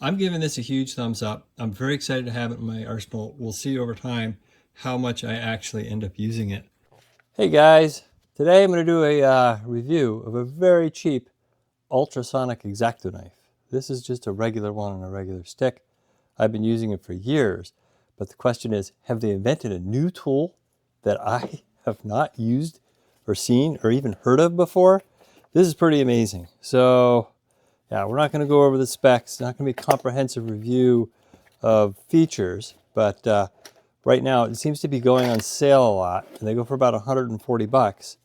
I'm giving this a huge thumbs up. I'm very excited to have it in my arsenal. We'll see over time how much I actually end up using it. Hey guys, today I'm going to do a review of a very cheap ultrasonic Exacto knife. This is just a regular one on a regular stick. I've been using it for years, but the question is, have they invented a new tool that I have not used or seen or even heard of before? This is pretty amazing. So yeah, we're not going to go over the specs. It's not going to be a comprehensive review of features, but right now it seems to be going on sale a lot, and they go for about 140 bucks.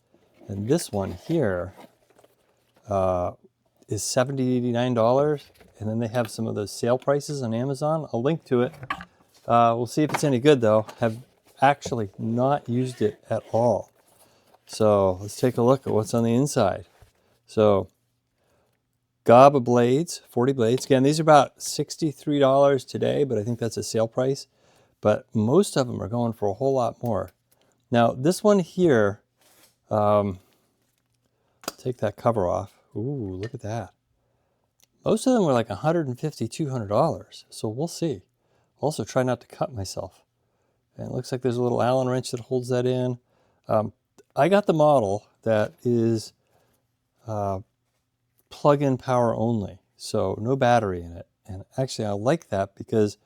And this one here is $79, and then they have some of those sale prices on Amazon. I'll link to it. We'll see if it's any good though. Have actually not used it at all. So let's take a look at what's on the inside. So gob of blades, 40 blades. Again, these are about $63 today, but I think that's a sale price. But most of them are going for a whole lot more. Now, this one here, take that cover off. Ooh, look at that. Most of them were like $150, $200. So we'll see. Also, try not to cut myself. And it looks like there's a little Allen wrench that holds that in. I got the model that is plug-in power only, so no battery in it. And actually I like that because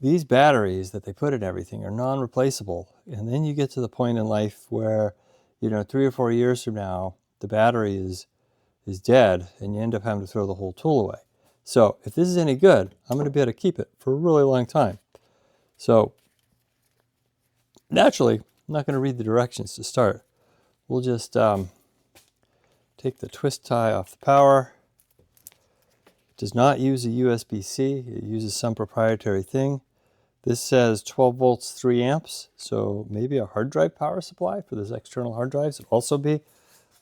these batteries that they put in everything are non-replaceable. And then you get to the point in life where, 3 or 4 years from now, the battery is dead and you end up having to throw the whole tool away. So if this is any good, I'm going to be able to keep it for a really long time. So naturally, I'm not going to read the directions to start. We'll just take the twist tie off the power. It does not use a USB-C. It uses some proprietary thing. This says 12 volts, 3 amps. So maybe a hard drive power supply for those external hard drives would also be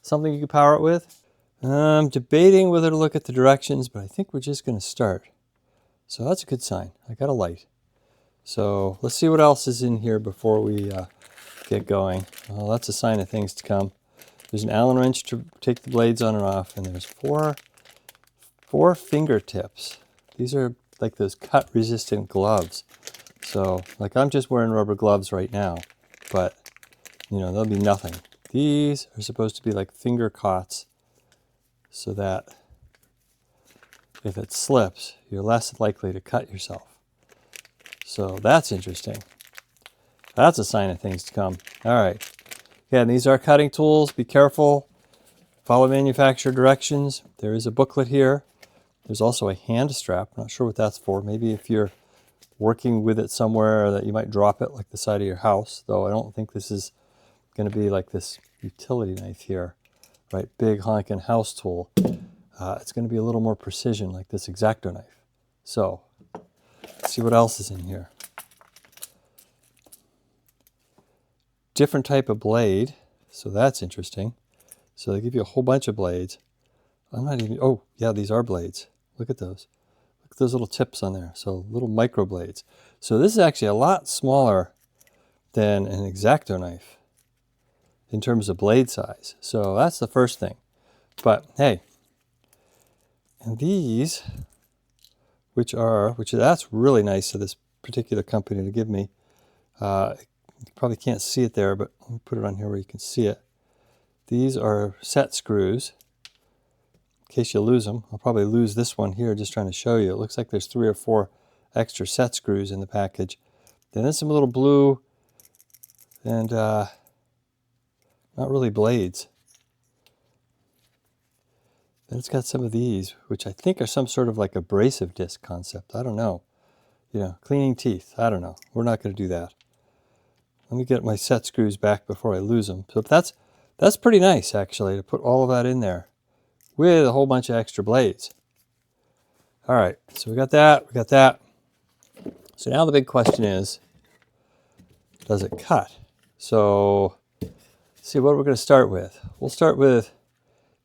something you could power it with. I'm debating whether to look at the directions, but I think we're just going to start. So that's a good sign. I got a light. So let's see what else is in here before we get going. Well, that's a sign of things to come. There's an Allen wrench to take the blades on and off, and there's four fingertips. These are like those cut-resistant gloves. So, like I'm just wearing rubber gloves right now, but they'll be nothing. These are supposed to be like finger cots, so that if it slips, you're less likely to cut yourself. So that's interesting. That's a sign of things to come. All right. Again, these are cutting tools. Be careful. Follow manufacturer directions. There is a booklet here. There's also a hand strap. I'm not sure what that's for. Maybe if you're working with it somewhere that you might drop it like the side of your house, though I don't think this is going to be like this utility knife here, right? Big honking house tool. It's going to be a little more precision like this Exacto knife. So let's see what else is in here. Different type of blade, so that's interesting. So they give you a whole bunch of blades. I'm not even, oh yeah, these are blades. Look at those. Look at those little tips on there. So little micro blades. So this is actually a lot smaller than an Exacto knife in terms of blade size. So that's the first thing. But hey, and these, that's really nice of this particular company to give me. You probably can't see it there, but let me put it on here where you can see it. These are set screws. In case you lose them, I'll probably lose this one here just trying to show you. It looks like there's 3 or 4 extra set screws in the package. Then there's some little blue and not really blades. Then it's got some of these, which I think are some sort of like abrasive disc concept. I don't know. Cleaning teeth. I don't know. We're not going to do that. Let me get my set screws back before I lose them. So that's pretty nice, actually, to put all of that in there with a whole bunch of extra blades. All right, so we got that. So now the big question is, does it cut? So let's see what we're going to start with. We'll start with,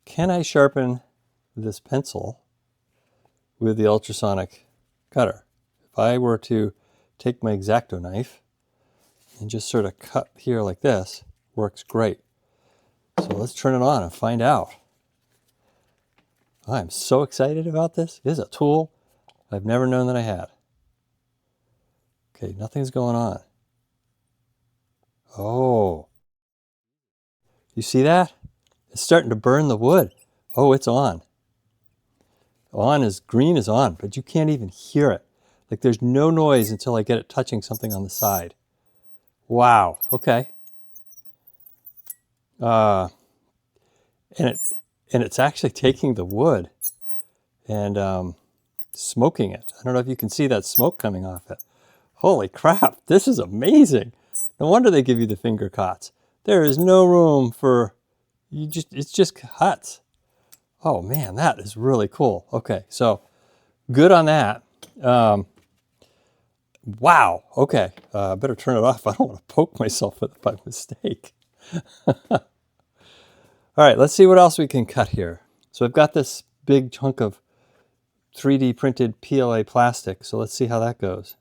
can I sharpen this pencil with the ultrasonic cutter? If I were to take my Exacto knife and just sort of cut here like this, works great. So let's turn it on and find out. I'm so excited about this. It is a tool I've never known that I had. Okay, nothing's going on. Oh, you see that? It's starting to burn the wood. Oh, it's on. Green is on, but you can't even hear it. Like there's no noise until I get it touching something on the side. Wow, okay. And it's actually taking the wood and smoking it. I don't know if you can see that smoke coming off it. Holy crap, this is amazing. No wonder they give you the finger cots. There is no room for, it's just cuts. Oh man, that is really cool. Okay, so good on that. Wow, okay, better turn it off. I don't want to poke myself with it by mistake. All right, let's see what else we can cut here. So I've got this big chunk of 3D printed PLA plastic, so let's see how that goes.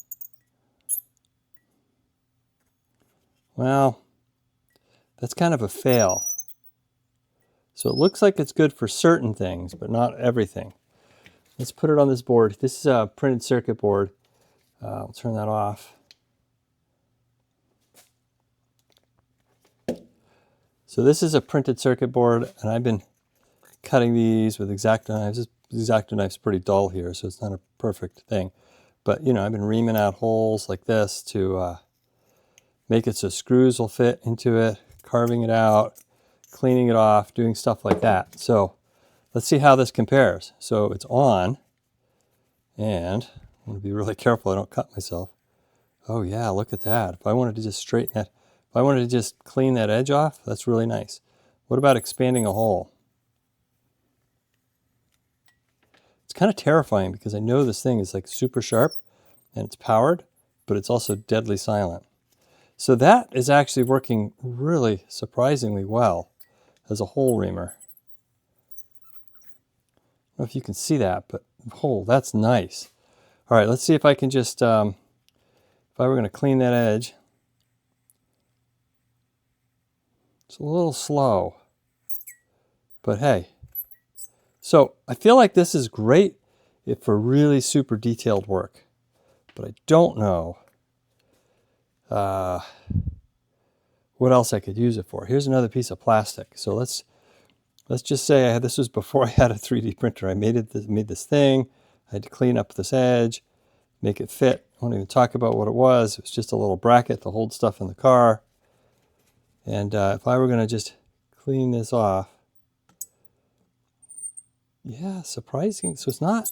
Well, that's kind of a fail. So it looks like it's good for certain things, but not everything. Let's put it on this board. This is a printed circuit board. I'll turn that off. So this is a printed circuit board, and I've been cutting these with Exacto Knives. This Exacto Knife's pretty dull here, so it's not a perfect thing. But, you know, I've been reaming out holes like this to make it so screws will fit into it, carving it out, cleaning it off, doing stuff like that. So let's see how this compares. So it's on, and I'm going to be really careful I don't cut myself. Oh yeah, look at that. If I wanted to just straighten that, if I wanted to just clean that edge off, that's really nice. What about expanding a hole? It's kind of terrifying because I know this thing is like super sharp and it's powered, but it's also deadly silent. So that is actually working really surprisingly well as a hole reamer. I don't know if you can see that, but oh, that's nice. All right, let's see if I can just, if I were going to clean that edge, it's a little slow, but hey. So I feel like this is great for really super detailed work, but I don't know what else I could use it for. Here's another piece of plastic. So let's just say this was before I had a 3D printer. I made this thing. I had to clean up this edge, make it fit. I won't even talk about what it was. It was just a little bracket to hold stuff in the car. And if I were going to just clean this off, yeah, surprising. So it's not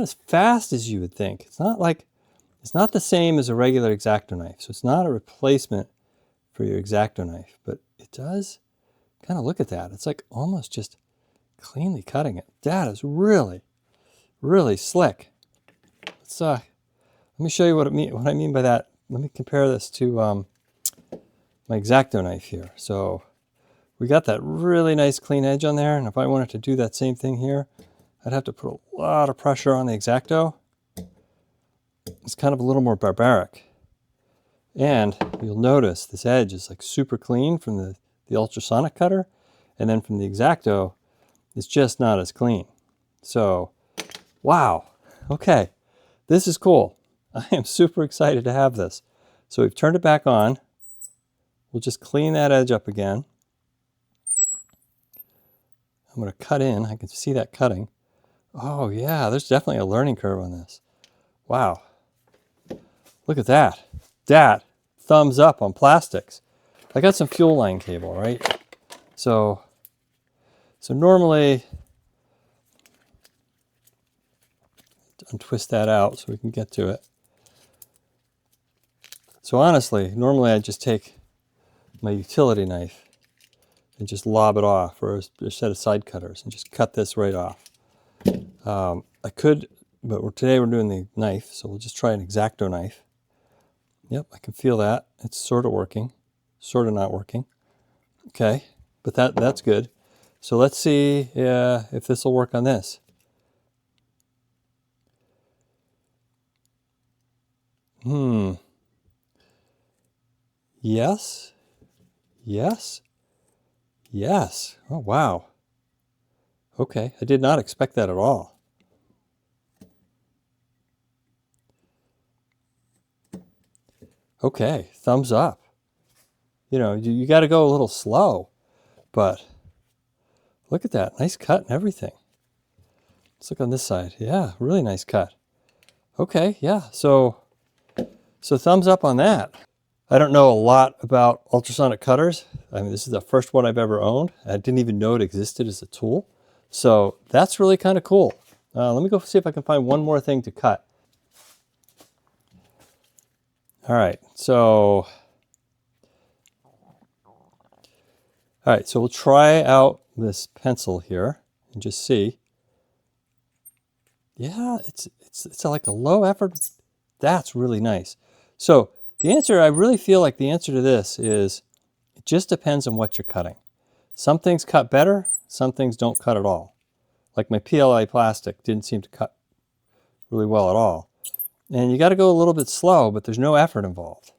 as fast as you would think. It's not the same as a regular Exacto knife. So it's not a replacement for your Exacto knife, but it does kind of, look at that. It's like almost just cleanly cutting it. That is really, really slick. Let's let me show you what I mean by that. Let me compare this to my Exacto knife here. So we got that really nice clean edge on there, and if I wanted to do that same thing here, I'd have to put a lot of pressure on the Exacto. It's kind of a little more barbaric. And you'll notice this edge is like super clean from the ultrasonic cutter, and then from the Exacto, it's just not as clean. So, wow, okay, this is cool. I am super excited to have this. So we've turned it back on. We'll just clean that edge up again. I'm going to cut in. I can see that cutting. Oh yeah, there's definitely a learning curve on this. Wow. Look at that. That, thumbs up on plastics. I got some fuel line cable, right? So normally, untwist that out so we can get to it. So honestly, normally I just take my utility knife and just lob it off, or a set of side cutters, and just cut this right off. I could, but today we're doing the knife, so we'll just try an Exacto knife. Yep, I can feel that. It's sort of working, sort of not working. Okay, but that's good. So let's see if this will work on this. Yes. Yes. Yes. Oh, wow. Okay, I did not expect that at all. Okay, thumbs up. You know, you got to go a little slow, but look at that. Nice cut and everything. Let's look on this side. Yeah, really nice cut. Okay, yeah, so thumbs up on that. I don't know a lot about ultrasonic cutters. I mean, this is the first one I've ever owned. I didn't even know it existed as a tool. So that's really kind of cool. Let me go see if I can find one more thing to cut. All right, so we'll try out this pencil here and just see. Yeah, it's like a low effort. That's really nice. So the answer, I really feel like the answer to this is it just depends on what you're cutting. Some things cut better, some things don't cut at all. Like my PLA plastic didn't seem to cut really well at all. And you got to go a little bit slow, but there's no effort involved.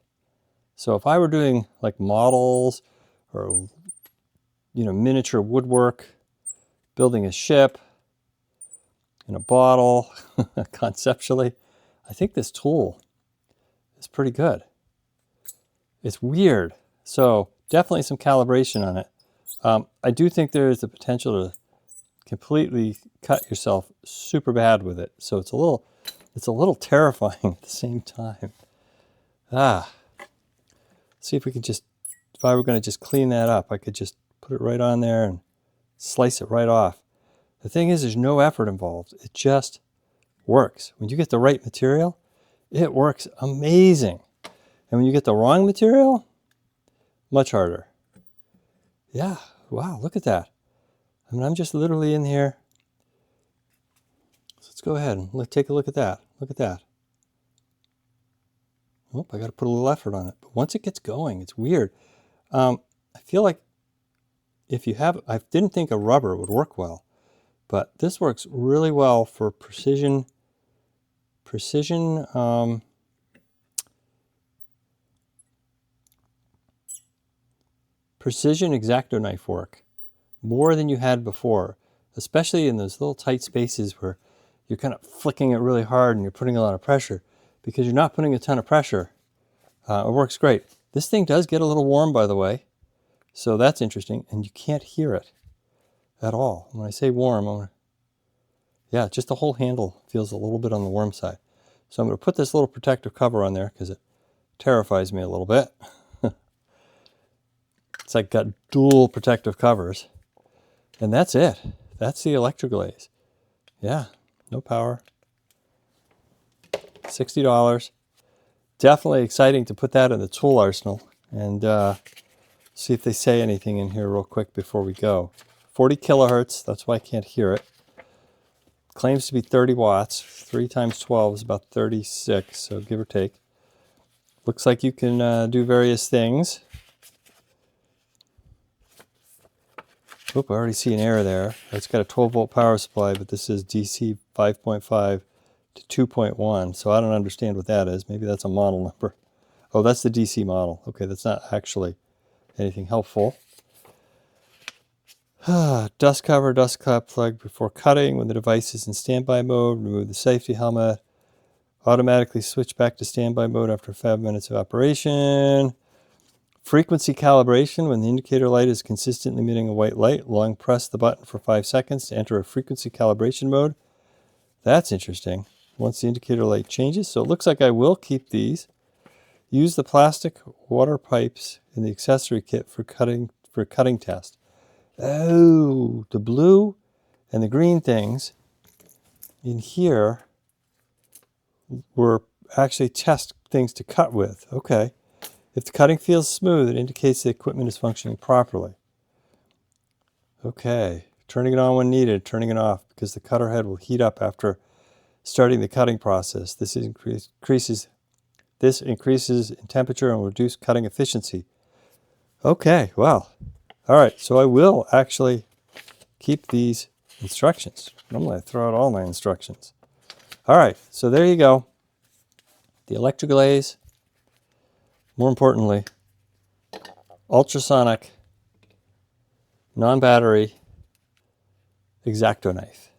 So if I were doing like models or, you know, miniature woodwork, building a ship in a bottle, conceptually, I think this tool is pretty good. It's weird. So definitely some calibration on it. I do think there is the potential to completely cut yourself super bad with it. So it's a little terrifying at the same time. See if we can just, if I were going to just clean that up, I could just put it right on there and slice it right off. The thing is, there's no effort involved. It just works. When you get the right material, it works amazing. And when you get the wrong material, much harder. Yeah, wow, look at that. I mean, I'm just literally in here. So let's go ahead and take a look at that. Look at that. Oh, I got to put a little effort on it. But once it gets going, it's weird. I feel like if you have, I didn't think a rubber would work well, but this works really well for precision Exacto knife work, more than you had before, especially in those little tight spaces where you're kind of flicking it really hard and you're putting a lot of pressure. Because you're not putting a ton of pressure, it works great. This thing does get a little warm, by the way, so that's interesting, and you can't hear it at all. When I say warm, yeah, just the whole handle feels a little bit on the warm side. So I'm going to put this little protective cover on there because it terrifies me a little bit. It's like got dual protective covers. And that's it. That's the electroglaze. Yeah, no power. $60. Definitely exciting to put that in the tool arsenal. And see if they say anything in here real quick before we go. 40 kilohertz, that's why I can't hear it. Claims to be 30 watts. 3 times 12 is about 36, so give or take. Looks like you can do various things. Oop, I already see an error there. It's got a 12-volt power supply, but this is DC 5.5 to 2.1, so I don't understand what that is. Maybe that's a model number. Oh, that's the DC model. Okay, that's not actually anything helpful. Dust cover, dust cap plug before cutting. When the device is in standby mode, remove the safety helmet. Automatically switch back to standby mode after 5 minutes of operation. Frequency calibration. When the indicator light is consistently emitting a white light, long press the button for 5 seconds to enter a frequency calibration mode. That's interesting. Once the indicator light changes, so it looks like I will keep these. Use the plastic water pipes in the accessory kit for cutting test. Oh, the blue and the green things in here were actually test things to cut with. Okay. If the cutting feels smooth, it indicates the equipment is functioning properly. Okay. Turning it on when needed, turning it off because the cutter head will heat up after starting the cutting process. This increases in temperature and will reduce cutting efficiency. Okay, well, all right, so I will actually keep these instructions. Normally I throw out all my instructions. All right, so there you go. The electroglaze, more importantly, ultrasonic, non-battery, Exacto knife.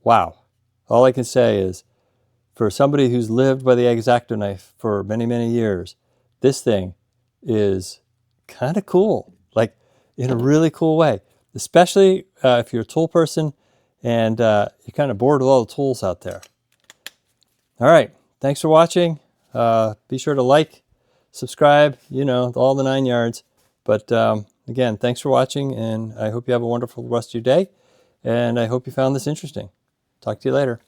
Wow. All I can say is, for somebody who's lived by the Exacto knife for many, many years, this thing is kind of cool, like in a really cool way, especially if you're a tool person and you're kind of bored with all the tools out there. All right, thanks for watching. Be sure to like, subscribe, you know, all the 9 yards. But again, thanks for watching, and I hope you have a wonderful rest of your day, and I hope you found this interesting. Talk to you later.